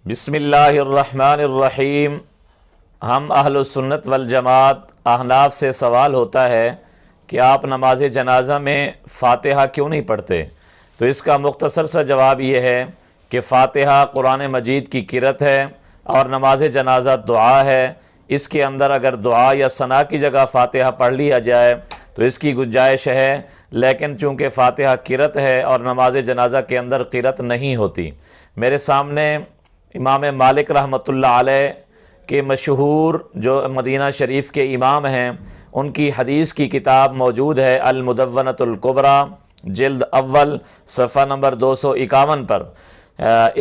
بسم اللہ الرحمن الرحیم۔ ہم اہل سنت والجماعت احناف سے سوال ہوتا ہے کہ آپ نماز جنازہ میں فاتحہ کیوں نہیں پڑھتے؟ تو اس کا مختصر سا جواب یہ ہے کہ فاتحہ قرآن مجید کی قرأت ہے اور نماز جنازہ دعا ہے۔ اس کے اندر اگر دعا یا ثنا کی جگہ فاتحہ پڑھ لیا جائے تو اس کی گنجائش ہے، لیکن چونکہ فاتحہ قرأت ہے اور نماز جنازہ کے اندر قرأت نہیں ہوتی۔ میرے سامنے امام مالک رحمۃ اللہ علیہ کے مشہور جو مدینہ شریف کے امام ہیں، ان کی حدیث کی کتاب موجود ہے المدونۃ الکبریٰ، جلد اول، صفحہ نمبر 251 پر۔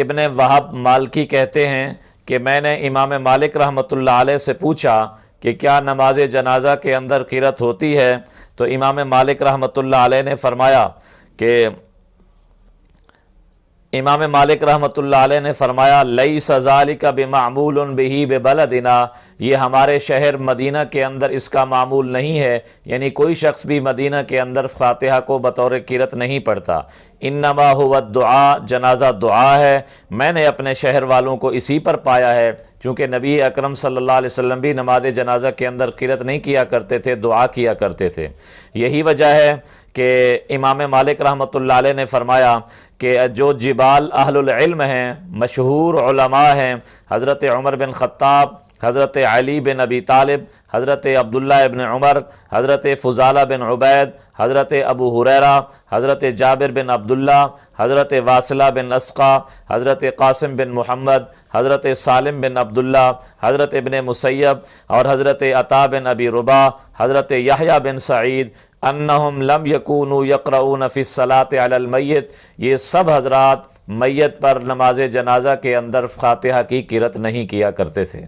ابن وہب مالکی کہتے ہیں کہ میں نے امام مالک رحمۃ اللہ علیہ سے پوچھا کہ کیا نماز جنازہ کے اندر قرأت ہوتی ہے؟ تو امام مالک رحمۃ اللہ علیہ نے فرمایا لیس ذالک بمعمول بہ ببلدنا، یہ ہمارے شہر مدینہ کے اندر اس کا معمول نہیں ہے، یعنی کوئی شخص بھی مدینہ کے اندر فاتحہ کو بطور قرأت نہیں پڑھتا۔ انما هو الدعاء، جنازہ دعا ہے۔ میں نے اپنے شہر والوں کو اسی پر پایا ہے، چونکہ نبی اکرم صلی اللہ علیہ وسلم بھی نماز جنازہ کے اندر قرأت نہیں کیا کرتے تھے، دعا کیا کرتے تھے۔ یہی وجہ ہے کہ امام مالک رحمۃ اللہ علیہ نے فرمایا کہ جو جبال اہل العلم ہیں، مشہور علماء ہیں، حضرت عمر بن خطاب، حضرت علی بن ابی طالب، حضرت عبداللہ ابن عمر، حضرت فضالہ بن عبید، حضرت ابو ہریرہ، حضرت جابر بن عبداللہ، حضرت واصلہ بن اسقا، حضرت قاسم بن محمد، حضرت سالم بن عبداللہ، حضرت ابن مسیب اور حضرت عطا بن ابی رباح، حضرت یحییٰ بن سعید انہم لم یکونوا یقرؤون فی الصلاۃ علی المیت، یہ سب حضرات میت پر نماز جنازہ کے اندر فاتحہ کی قرأت نہیں کیا کرتے تھے۔